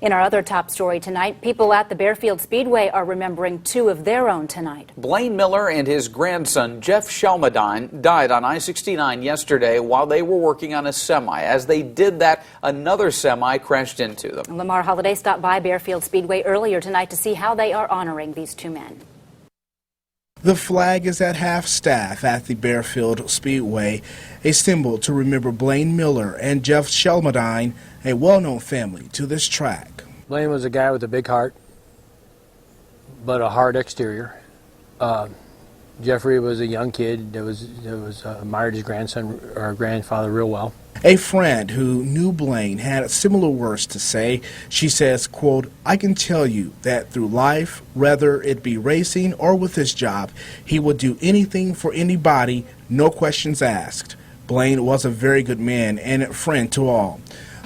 In our other top story tonight, people at the Baer Field Speedway are remembering two of their own tonight. Blaine Miller and his grandson, Jeff Shelmadine, died on I-69 yesterday while they were working on a semi. As they did that, another semi crashed into them. Lamar Holliday stopped by Baer Field Speedway earlier tonight to see how they are honoring these two men. The flag is at half-staff at the Baer Field Speedway, a symbol to remember Blaine Miller and Jeff Shelmadine, a well-known family to this track. Blaine was a guy with a big heart, but a hard exterior. Jeffrey was a young kid that admired his grandson or grandfather real well. A friend who knew Blaine had similar words to say. She says, quote, "I can tell you that through life, whether it be racing or with his job, he would do anything for anybody, no questions asked. Blaine was a very good man and a friend to all."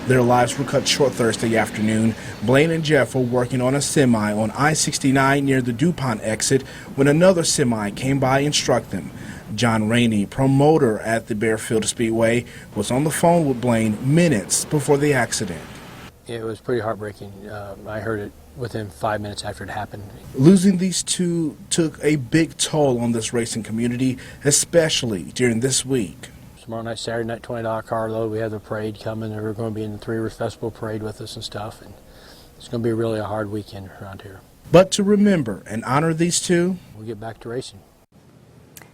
Their lives were cut short Thursday afternoon. Blaine and Jeff were working on a semi on I-69 near the DuPont exit when another semi came by and struck them. John Rainey, promoter at the Baer Field Speedway, was on the phone with Blaine minutes before the accident. It was pretty heartbreaking. I heard it within 5 minutes after it happened. Losing these two took a big toll on this racing community, especially during this week. Tomorrow night, Saturday night, $20 carload. We have the parade coming. They're going to be in the Three Rivers Festival parade with us and stuff. And it's going to be really a hard weekend around here. But to remember and honor these two, we'll get back to racing.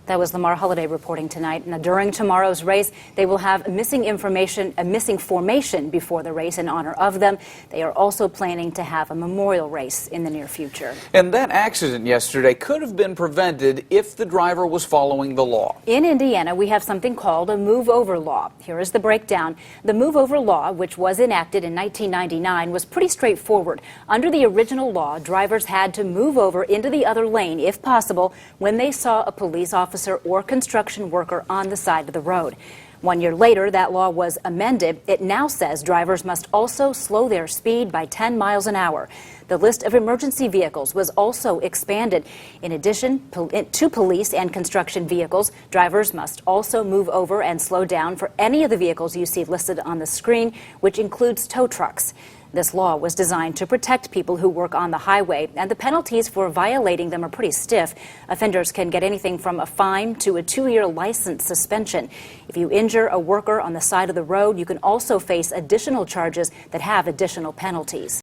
That was Lamar Holliday reporting tonight. Now, during tomorrow's race, they will have missing formation before the race in honor of them. They are also planning to have a memorial race in the near future. And that accident yesterday could have been prevented if the driver was following the law. In Indiana, we have something called a move-over law. Here is the breakdown. The move-over law, which was enacted in 1999, was pretty straightforward. Under the original law, drivers had to move over into the other lane, if possible, when they saw a police officer or construction worker on the side of the road. 1 year later, that law was amended. It now says drivers must also slow their speed by 10 miles an hour. The list of emergency vehicles was also expanded. In addition to police and construction vehicles, drivers must also move over and slow down for any of the vehicles you see listed on the screen, which includes tow trucks. This law was designed to protect people who work on the highway, and the penalties for violating them are pretty stiff. Offenders can get anything from a fine to a 2-year license suspension. If you injure a worker on the side of the road, you can also face additional charges that have additional penalties.